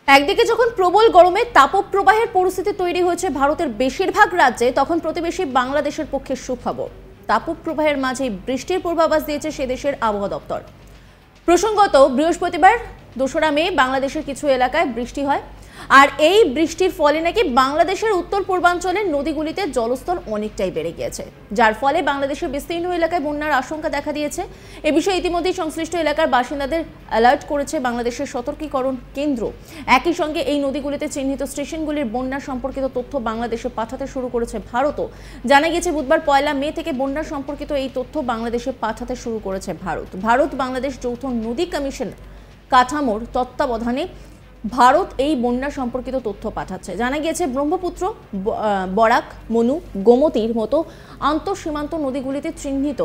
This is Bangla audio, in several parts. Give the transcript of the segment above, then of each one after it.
একদিকে যখন প্রবল গরমে তাপপ্রবাহের পরিস্থিতি তৈরি হয়েছে ভারতের বেশিরভাগ রাজ্যে, তখন প্রতিবেশী বাংলাদেশের পক্ষে সুখবর। তাপপ্রবাহের মাঝেই বৃষ্টির পূর্বাভাস দিয়েছে সে দেশের আবহাওয়া দপ্তর। প্রসঙ্গত, বৃহস্পতিবার ২রা মে বাংলাদেশের কিছু এলাকায় বৃষ্টি হয়। আর এই বৃষ্টির ফলে নাকি বাংলাদেশের উত্তর পূর্বাঞ্চলের নদীগুলিতে জলস্তর অনেকটাই বেড়ে গিয়েছে, যার ফলে বাংলাদেশের বিস্তীর্ণ এলাকায় বন্যার আশঙ্কা দেখা দিয়েছে। এ বিষয়ে ইতিমধ্যেই সংশ্লিষ্ট এলাকার বাসিন্দাদের অ্যালার্ট করেছে বাংলাদেশের সতর্কীকরণ কেন্দ্র। একই সঙ্গে এই নদীগুলিতে চিহ্নিত স্টেশনগুলির বন্যা সম্পর্কিত তথ্য বাংলাদেশে পাঠাতে শুরু করেছে ভারতও। জানা গেছে বুধবার ১ মে থেকে বন্যা সম্পর্কিত এই তথ্য বাংলাদেশে পাঠাতে শুরু করেছে ভারত বাংলাদেশ যৌথ নদী কমিশন কাঠামোর তত্ত্বাবধানে ভারত এই বন্যা সম্পর্কিত তথ্য পাঠাচ্ছে। জানা গিয়েছে ব্রহ্মপুত্র, বরাক, মনু, গোমতীর মতো আন্তঃসীমান্ত নদীগুলিতে চিহ্নিত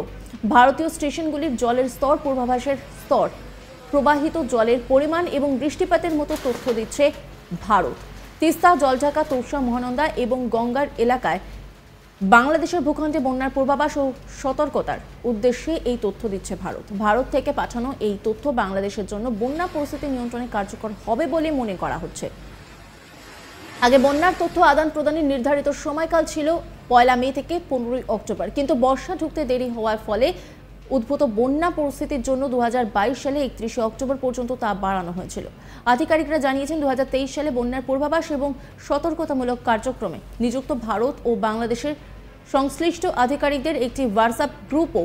ভারতীয় স্টেশনগুলির জলের স্তর পূর্বাভাসের স্তর, প্রবাহিত জলের পরিমাণ এবং বৃষ্টিপাতের মতো তথ্য দিচ্ছে ভারত। তিস্তা, জলঢাকা, তোর্ষা, মহানন্দা এবং গঙ্গার এলাকায় বাংলাদেশের ভূখণ্ডে বন্যার পূর্বাভাস ও সতর্কতার উদ্দেশ্যে এই তথ্য দিচ্ছে ভারত থেকে পাঠানো এই তথ্য বাংলাদেশের জন্য বন্যা পরিস্থিতি নিয়ন্ত্রণে কার্যকর হবে বলে মনে করা হচ্ছে। আগে বন্যার তথ্য আদান প্রদানের নির্ধারিত সময়কাল ছিল ১ মে থেকে ১৫ অক্টোবর, কিন্তু বর্ষা ঢুকতে দেরি হওয়ার ফলে উদ্ভূত বন্যা পরিস্থিতির জন্য ২০২২ সালে ৩১ অক্টোবর পর্যন্ত তা বাড়ানো হয়েছিল। আধিকারিকরা জানিয়েছেন ২০২৩ সালে বন্যার পূর্বাভাস এবং সতর্কতামূলক কার্যক্রমে নিযুক্ত ভারত ও বাংলাদেশের সংশ্লিষ্ট আধিকারিকদের একটি হোয়াটসঅ্যাপ গ্রুপও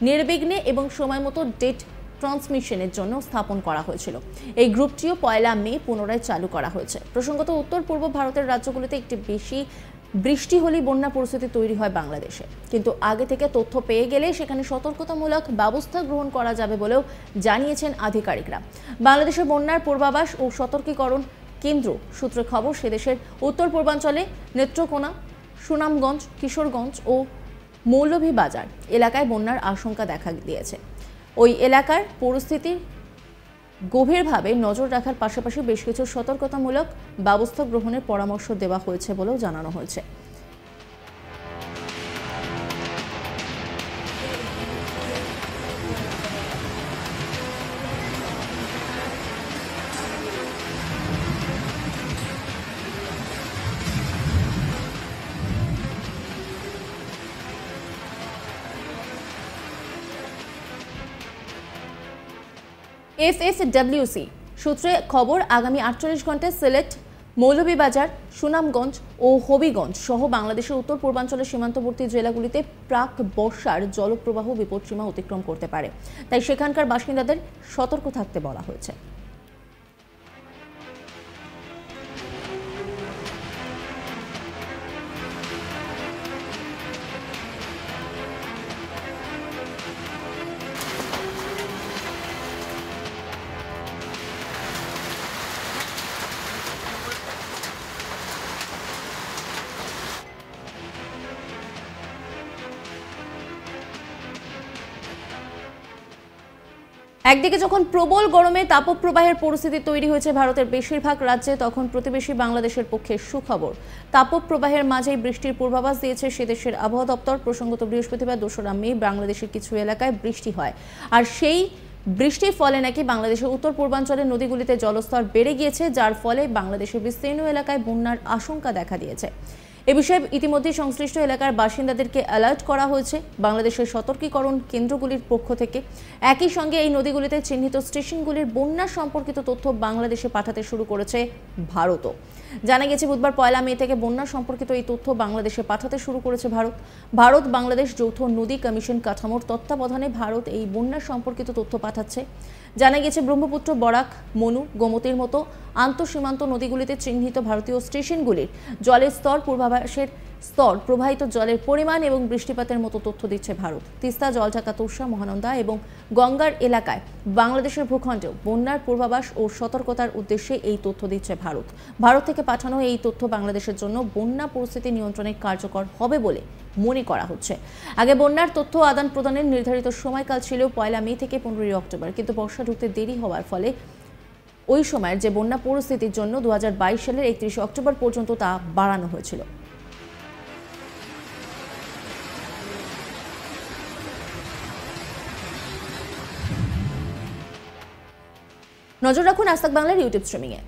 নির্বিঘ্নে এবং সময়মতো ডেট ট্রান্সমিশনের জন্য স্থাপন করা হয়েছিল। এই গ্রুপটিও ১ মে পুনরায় চালু করা হয়েছে। প্রসঙ্গত, উত্তর পূর্ব ভারতের রাজ্যগুলিতে একটি বেশি বৃষ্টি হলেই বন্যা পরিস্থিতি তৈরি হয় বাংলাদেশে, কিন্তু আগে থেকে তথ্য পেয়ে গেলে সেখানে সতর্কতামূলক ব্যবস্থা গ্রহণ করা যাবে বলেও জানিয়েছেন আধিকারিকরা। বাংলাদেশের বন্যার পূর্বাভাস ও সতর্কীকরণ কেন্দ্র সূত্রে খবর, সেদেশের উত্তর পূর্বাঞ্চলে নেত্রকোনা, সুনামগঞ্জ, কিশোরগঞ্জ ও মৌলভীবাজার এলাকায় বন্যার আশঙ্কা দেখা দিয়েছে। ওই এলাকার পরিস্থিতি গভীরভাবে নজর রাখার পাশাপাশি বেশ কিছু সতর্কতামূলক ব্যবস্থা গ্রহণের পরামর্শ দেওয়া হয়েছে বলেও জানানো হয়েছে। FSWC সূত্রে খবর, আগামী ৪৮ ঘন্টায় সিলেট, মৌলভীবাজার, সুনামগঞ্জ ও হবিগঞ্জ সহ বাংলাদেশের উত্তর পূর্বাঞ্চলের সীমান্তবর্তী জেলাগুলিতে প্রাক বর্ষার জলপ্রবাহ বিপদসীমা অতিক্রম করতে পারে, তাই সেখানকার বাসিন্দাদের সতর্ক থাকতে বলা হয়েছে। একদিকে যখন প্রবল গরমে তাপপ্রবাহের পরিস্থিতি তৈরি হয়েছে ভারতের বেশিরভাগ রাজ্যে, তখন প্রতিবেশী বাংলাদেশের পক্ষে সুখবর। তাপপ্রবাহের মাঝেই বৃষ্টির পূর্বাভাস দিয়েছে সে দেশের আবহাওয়া দপ্তর। প্রসঙ্গত, বৃহস্পতিবার ২রা মে বাংলাদেশের কিছু এলাকায় বৃষ্টি হয়। আর সেই বৃষ্টির ফলে নাকি বাংলাদেশের উত্তর পূর্বাঞ্চলের নদীগুলিতে জলস্তর বেড়ে গিয়েছে, যার ফলে বাংলাদেশের বিস্তীর্ণ এলাকায় বন্যার আশঙ্কা দেখা দিয়েছে। এ বিষয়ে ইতিমধ্যেই সংশ্লিষ্ট এলাকার বাসিন্দাদেরকে অ্যালার্ট করা হয়েছে বাংলাদেশের সতর্কীকরণ কেন্দ্রগুলির পক্ষ থেকে। একই সঙ্গে এই নদীগুলিতে চিহ্নিত স্টেশনগুলির বন্যা সম্পর্কিত তথ্য বাংলাদেশে পাঠাতে শুরু করেছে ভারতও। জানা গেছে বুধবার ১ মে থেকে বন্যা সম্পর্কিত এই তথ্য বাংলাদেশে পাঠাতে শুরু করেছে ভারত বাংলাদেশ যৌথ নদী কমিশন কাঠামোর তত্ত্বাবধানে ভারত এই বন্যা সম্পর্কিত তথ্য পাঠাচ্ছে। জানা গেছে ব্রহ্মপুত্র, বরাক, মনু, গোমতীর মতো আন্তঃসীমান্ত নদীগুলিতে চিহ্নিত ভারতীয় স্টেশনগুলির জলের স্তর, পূর্বাভাসের স্তর, প্রবাহিত জলের পরিমাণ এবং বৃষ্টিপাতের মতো তথ্য দিচ্ছে ভারত। তিস্তা, জলঢাকা, তোর্ষা, মহানন্দা এবং গঙ্গার এলাকায় বাংলাদেশের ভূখণ্ডেও বন্যার পূর্বাভাস ও সতর্কতার উদ্দেশ্যে এই তথ্য দিচ্ছে ভারত থেকে পাঠানো এই তথ্য বাংলাদেশের জন্য বন্যা পরিস্থিতি নিয়ন্ত্রণে কার্যকর হবে বলে মনে করা হচ্ছে। আগে বন্যার তথ্য আদান প্রদানের নির্ধারিত সময়কাল ছিল ১ মে থেকে ১৫ অক্টোবর, কিন্তু বর্ষা ঢুকতে দেরি হওয়ার ফলে ওই সময়ের যে বন্যা পরিস্থিতির জন্য ২০২২ সালের ৩১ অক্টোবর পর্যন্ত তা বাড়ানো হয়েছিল। নজর রাখুন আজ তাক বাংলার ইউটিউব স্ট্রিমিংয়ে।